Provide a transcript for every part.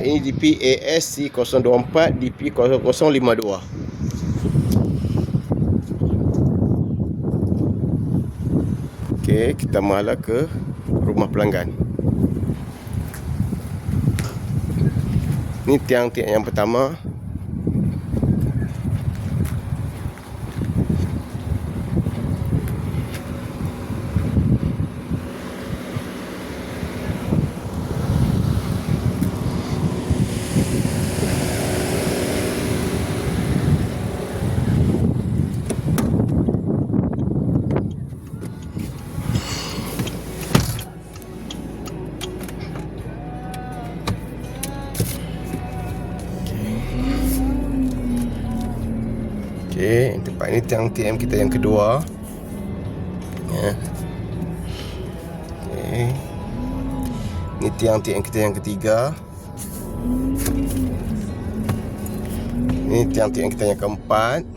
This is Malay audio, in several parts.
Ini DP ASC024 DP0052. Okey, kita mula ke rumah pelanggan. Ini tiang-tiang yang pertama. Okey, tempat ini tiang TM kita yang kedua. Ya. Okey. Ini tiang TM kita yang ketiga. Ini tiang TM kita yang keempat.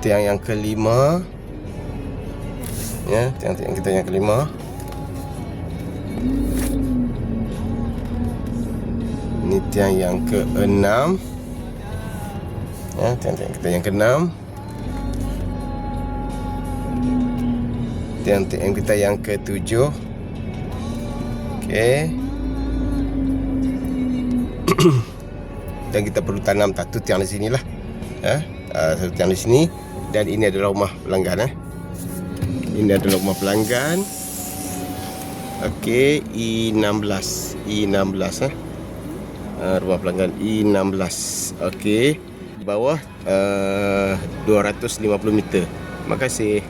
Tiang yang kelima. Ya, tiang TM kita yang kelima. Ini tiang yang ke-6. Ya, tiang-tiang kita yang ke-6. Tiang-tiang kita yang ke-7. Okey. Dan kita perlu tanam satu tiang di sini lah. Satu tiang di sini. Dan ini adalah rumah pelanggan. Ini adalah rumah pelanggan. Okey, I16. Rumah pelanggan I16. Okey, di bawah 250 meter. Terima kasih.